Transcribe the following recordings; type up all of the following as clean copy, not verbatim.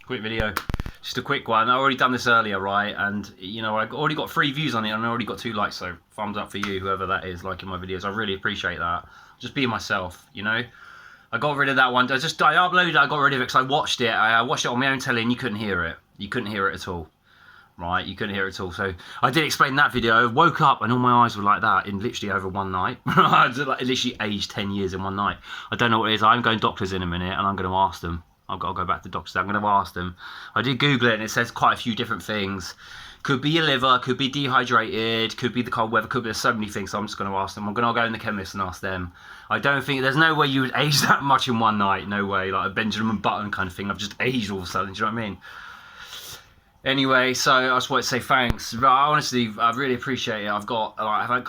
Quick video. Just a quick one. I already done this earlier, right? And, you know, I already got 3 views on it and I already got 2 likes. So, thumbs up for you, whoever that is, liking my videos. I really appreciate that. Just being myself, you know? I got rid of that one. I uploaded it, I got rid of it because I watched it. I watched it on my own telly and you couldn't hear it. You couldn't hear it at all. Right, you couldn't hear it at all. So I did explain that video. I woke up and all my eyes were like that in literally over one night. I literally aged 10 years in one night. I don't know what it is. I'm going doctors in a minute and I'm going to ask them. I'll go back to the doctors. I'm going to ask them. I did Google it and it says quite a few different things. Could be your liver, could be dehydrated, could be the cold weather, could be so many things. So I'm just going to ask them. I'm going to go in the chemist and ask them. I don't think, there's no way you would age that much in one night. No way, like a Benjamin Button kind of thing. I've just aged all of a sudden, do you know what I mean? Anyway, so I just wanted to say thanks. Honestly, I really appreciate it. I've got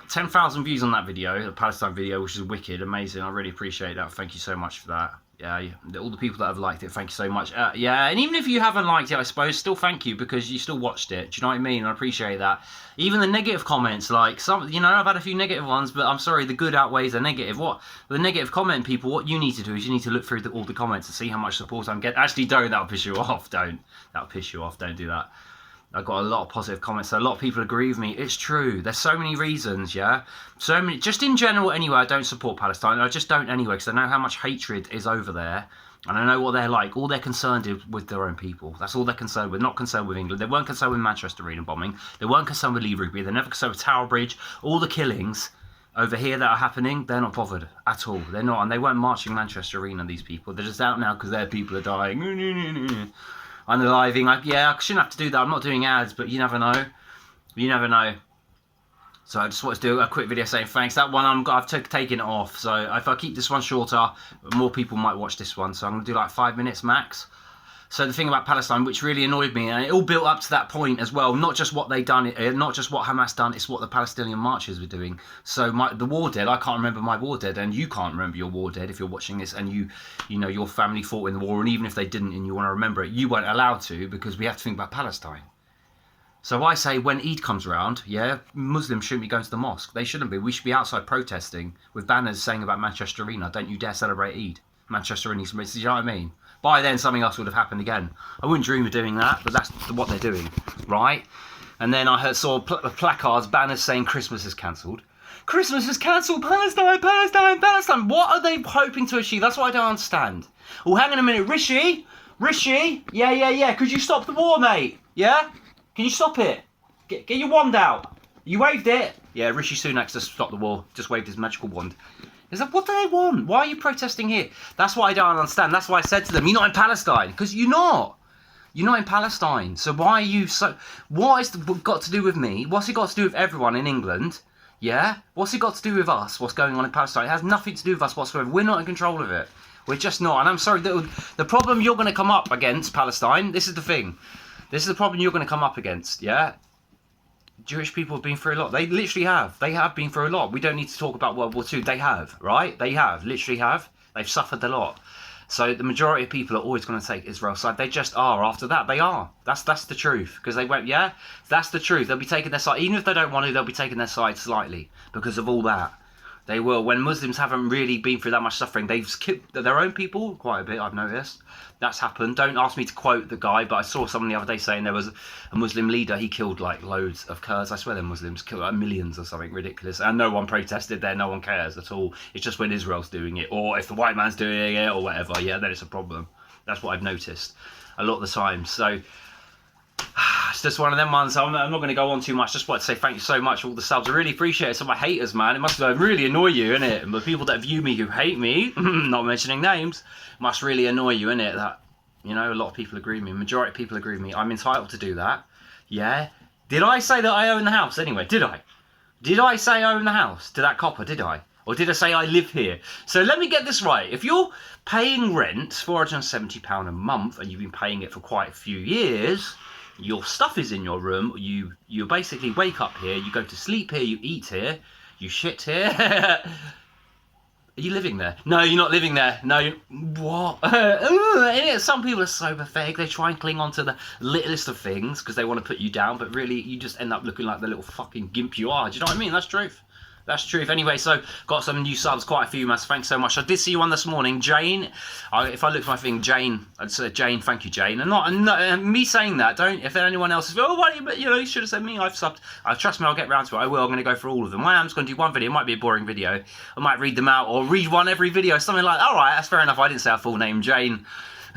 10,000 views on that video, the Palestine video, which is wicked, amazing. I really appreciate that. Thank you so much for that. Yeah, all the people that have liked it, thank you so much. Yeah, and even if you haven't liked it, I suppose, still thank you because you still watched it. Do you know what I mean? I appreciate that. Even the negative comments, like some, you know, I've had a few negative ones, but I'm sorry, the good outweighs the negative. What the negative comment people? What you need to do is you need to look through all the comments and see how much support I'm getting. Actually, don't. That'll piss you off. Don't. That'll piss you off. Don't do that. I got a lot of positive comments, so a lot of people agree with me. It's true. There's so many reasons, yeah? So many, just in general anyway, I don't support Palestine. I just don't anyway, because I know how much hatred is over there. And I know what they're like. All they're concerned is with their own people. That's all they're concerned with. Not concerned with England. They weren't concerned with Manchester Arena bombing. They weren't concerned with Lee Rugby. They're never concerned with Tower Bridge. All the killings over here that are happening, they're not bothered at all. They're not. And they weren't marching Manchester Arena, these people. They're just out now because their people are dying. Unaliving, like, yeah, I shouldn't have to do that. I'm not doing ads, but you never know. You never know. So I just wanted to do a quick video saying thanks. That one I've taken it off. So if I keep this one shorter, more people might watch this one. So I'm going to do like 5 minutes max. So the thing about Palestine, which really annoyed me, and it all built up to that point as well, not just what they done, not just what Hamas done, it's what the Palestinian marchers were doing. So the war dead, I can't remember my war dead, and you can't remember your war dead if you're watching this, and you know your family fought in the war, and even if they didn't and you want to remember it, you weren't allowed to because we have to think about Palestine. So I say when Eid comes around, yeah, Muslims shouldn't be going to the mosque. They shouldn't be. We should be outside protesting with banners saying about Manchester Arena, don't you dare celebrate Eid. Manchester Arena, do you know what I mean? By then, something else would have happened again. I wouldn't dream of doing that, but that's what they're doing, right? And then I saw placards, banners saying Christmas is cancelled. Christmas is cancelled, Palestine, Palestine, Palestine. What are they hoping to achieve? That's what I don't understand. Oh, hang on a minute, Rishi, yeah. Could you stop the war, mate? Yeah? Can you stop it? Get your wand out. You waved it. Yeah, Rishi Sunak's just stopped the war. Just waved his magical wand. Is that what do they want? Why are you protesting here? That's what I don't understand. That's why I said to them, you're not in Palestine. Because you're not. You're not in Palestine. So why are you so... What has it got to do with me? What's it got to do with everyone in England? Yeah? What's it got to do with us? What's going on in Palestine? It has nothing to do with us whatsoever. We're not in control of it. We're just not. And I'm sorry, the problem you're going to come up against, Palestine, this is the thing. This is the problem you're going to come up against, yeah? Jewish people have been through a lot. They literally have. They have been through a lot. We don't need to talk about World War II. They have, right? They have. Literally have. They've suffered a lot. So the majority of people are always going to take Israel's side. They just are. After that, they are. That's the truth. Because they went, yeah? That's the truth. They'll be taking their side. Even if they don't want to, they'll be taking their side slightly. Because of all that. They will. When Muslims haven't really been through that much suffering, they've killed their own people quite a bit, I've noticed. That's happened. Don't ask me to quote the guy, but I saw someone the other day saying there was a Muslim leader, he killed like loads of Kurds. I swear they're Muslims, killed like millions or something ridiculous. And no one protested there, no one cares at all. It's just when Israel's doing it, or if the white man's doing it, or whatever, yeah, then it's a problem. That's what I've noticed a lot of the time. So... it's just one of them ones. I'm not going to go on too much. Just want to say thank you so much for all the subs. I really appreciate it. Some of my haters, man. It must really annoy you, innit? And the people that view me who hate me, not mentioning names, must really annoy you, innit? That, you know, a lot of people agree with me. Majority of people agree with me. I'm entitled to do that. Yeah? Did I say that I own the house anyway? Did I? Did I say I own the house to that copper? Did I? Or did I say I live here? So let me get this right. If you're paying rent, £470 a month, and you've been paying it for quite a few years... your stuff is in your room, you basically wake up here, you go to sleep here, you eat here, you shit here. Are you living there? No, you're not living there. No, what? Some people are so pathetic, they try and cling on to the littlest of things because they want to put you down, but really you just end up looking like the little fucking gimp you are. Do you know what I mean? That's truth. That's the truth. Anyway, so got some new subs, quite a few, man. So thanks so much. I did see one this morning, Jane. If I look at my thing, Jane, I'd say Jane. Thank you, Jane. And me saying that. Don't. If anyone else is, but you should have said me. I've subbed. Trust me, I'll get round to it. I will. I'm going to go for all of them. I'm just going to do one video. It might be a boring video. I might read them out or read one every video. Something like, all right, that's fair enough. I didn't say her full name, Jane.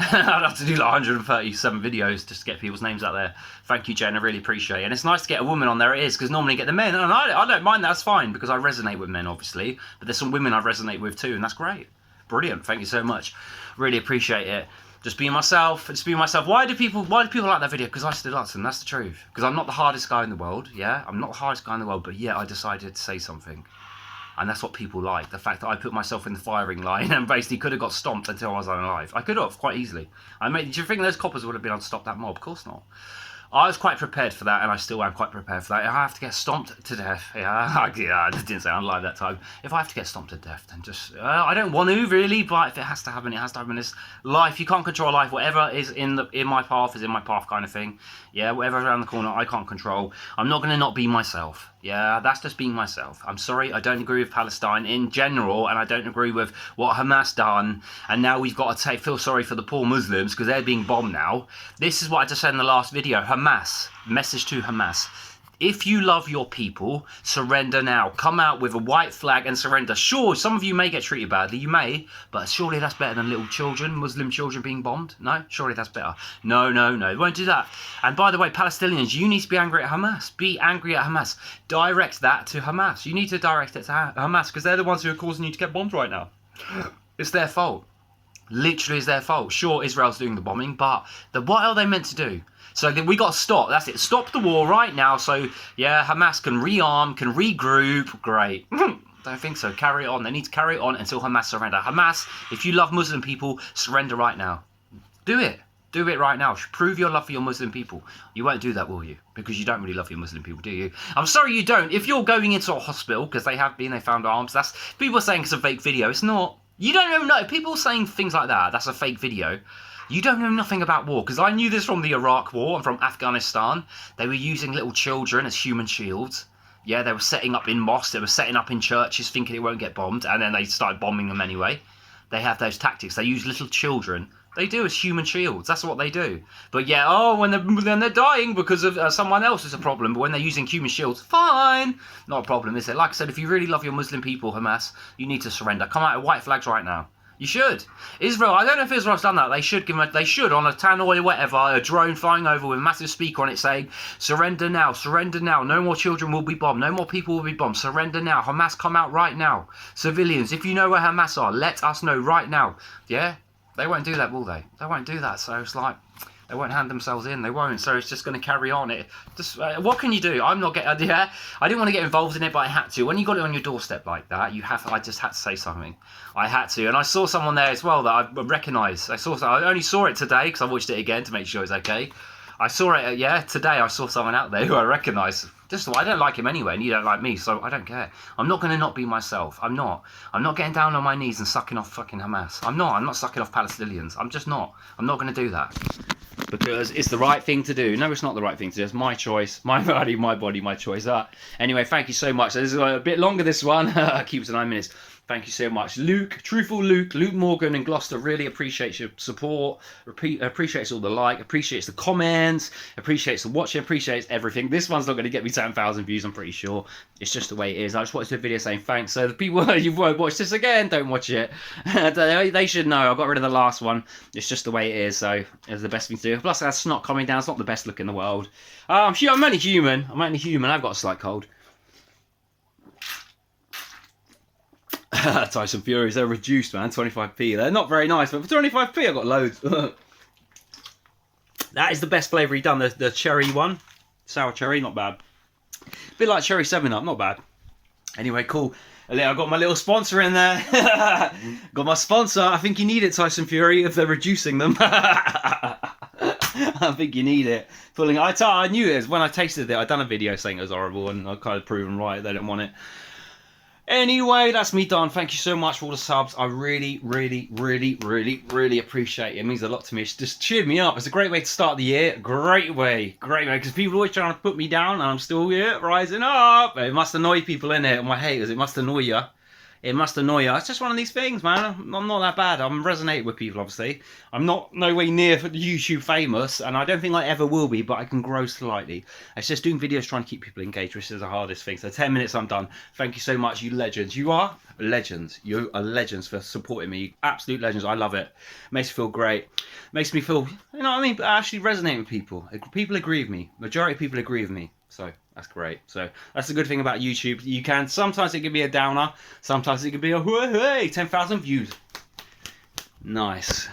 I'd have to do like 137 videos just to get people's names out there. Thank you, Jen. I really appreciate it. And it's nice to get a woman on there. It is, because normally get the men. And I don't mind. That's fine, because I resonate with men, obviously. But there's some women I resonate with too, and that's great. Brilliant. Thank you so much. Really appreciate it. Just being myself. Just being myself. Why do people like that video? Because I stood up to them. That's the truth. Because I'm not the hardest guy in the world. Yeah, I'm not the hardest guy in the world. But yeah, I decided to say something. And that's what people like. The fact that I put myself in the firing line and basically could have got stomped until I was alive. I could have, quite easily. Do you think those coppers would have been able to stop that mob? Of course not. I was quite prepared for that, and I still am quite prepared for that. If I have to get stomped to death, I didn't say I'm live that time. If I have to get stomped to death, then just, I don't want to really, but if it has to happen, it has to happen. This life, you can't control life. Whatever is in my path is in my path, kind of thing. Yeah, whatever's around the corner, I can't control. I'm not going to not be myself. Yeah, that's just being myself. I'm sorry, I don't agree with Palestine in general, and I don't agree with what Hamas done. And now we've got to feel sorry for the poor Muslims because they're being bombed now. This is what I just said in the last video. Hamas, message to Hamas. If you love your people, surrender now. Come out with a white flag and surrender. Sure, some of you may get treated badly, you may, but surely that's better than little children, Muslim children being bombed. No, surely that's better. No, we won't do that. And by the way, Palestinians, you need to be angry at Hamas. Be angry at Hamas. Direct that to Hamas. You need to direct it to Hamas because they're the ones who are causing you to get bombed right now. It's their fault. Literally, it's their fault. Sure, Israel's doing the bombing, but what are they meant to do? So we got to stop. That's it. Stop the war right now. So, yeah, Hamas can rearm, can regroup. Great. Don't think so. Carry it on. They need to carry it on until Hamas surrender. Hamas, if you love Muslim people, surrender right now. Do it. Do it right now. Prove your love for your Muslim people. You won't do that, will you? Because you don't really love your Muslim people, do you? I'm sorry you don't. If you're going into a hospital, because they found arms, that's people saying it's a fake video. It's not. You don't even know. People saying things like that, that's a fake video. You don't know nothing about war, because I knew this from the Iraq war and from Afghanistan. They were using little children as human shields. Yeah, they were setting up in mosques, they were setting up in churches thinking it won't get bombed, and then they started bombing them anyway. They have those tactics. They use little children. They do as human shields. That's what they do. But yeah, when they're dying because of someone else is a problem. But when they're using human shields, fine. Not a problem, is it? Like I said, if you really love your Muslim people, Hamas, you need to surrender. Come out with white flags right now. You should. Israel, I don't know if Israel's done that. They should on a tannoy or whatever, a drone flying over with a massive speaker on it saying, surrender now, surrender now. No more children will be bombed. No more people will be bombed. Surrender now. Hamas, come out right now. Civilians, if you know where Hamas are, let us know right now. Yeah? They won't do that, will they? They won't do that. So it's like, they won't hand themselves in. They won't. So it's just going to carry on. What can you do? I'm not getting. Yeah, I didn't want to get involved in it, but I had to. When you got it on your doorstep like that, I just had to say something. I had to, and I saw someone there as well that I recognised. I only saw it today because I watched it again to make sure it's okay. I saw it. Today I saw someone out there who I recognised. I don't like him anyway, and you don't like me, so I don't care. I'm not going to not be myself. I'm not getting down on my knees and sucking off fucking Hamas. I'm not sucking off Palestinians. I'm just not. I'm not going to do that. Because it's the right thing to do. No, it's not the right thing to do. It's my choice. My body, my choice. Anyway, thank you so much. This is a bit longer, this one. Keeps to 9 minutes. Thank you so much. Luke Morgan in Gloucester really appreciates your support, appreciates all the appreciates the comments, appreciates the watching, appreciates everything. This one's not going to get me 10,000 views, I'm pretty sure. It's just the way it is. I just watched the video saying thanks. So the people who won't watch this again, don't watch it. They should know. I got rid of the last one. It's just the way it is, so it's the best thing to do. Plus, that snot coming down. It's not the best look in the world. I'm only human. I've got a slight cold. Tyson Furies, they're reduced, man. 25p. They're not very nice, but for 25p, I got loads. That is the best flavour he done. The cherry one, sour cherry, not bad. A bit like cherry 7-Up, not bad. Anyway, cool. I got my little sponsor in there. Got my sponsor. I think you need it, Tyson Fury, if they're reducing them. I think you need it. I knew it when I tasted it. I done a video saying it was horrible, and I kind of proved them right. They didn't want it. Anyway, that's me done. Thank you so much for all the subs. I really, really, really, really, really appreciate it. It means a lot to me. It's just cheered me up. It's a great way to start the year. Great way. Because people are always trying to put me down, and I'm still here, rising up. It must annoy people, innit? My haters. It must annoy you. It must annoy you. It's just one of these things, man. I'm not that bad. I'm resonating with people, obviously. I'm not no way near YouTube famous, and I don't think I ever will be, but I can grow slightly. It's just doing videos trying to keep people engaged, which is the hardest thing. So 10 minutes, I'm done. Thank you so much, you legends. You are legends. You are legends for supporting me. Absolute legends. I love it. Makes me feel great. Makes me feel, you know what I mean? Actually resonating with people. People agree with me. Majority of people agree with me. So that's great. So that's the good thing about YouTube. You can, sometimes it can be a downer. Sometimes it can be a, hey, 10,000 views. Nice.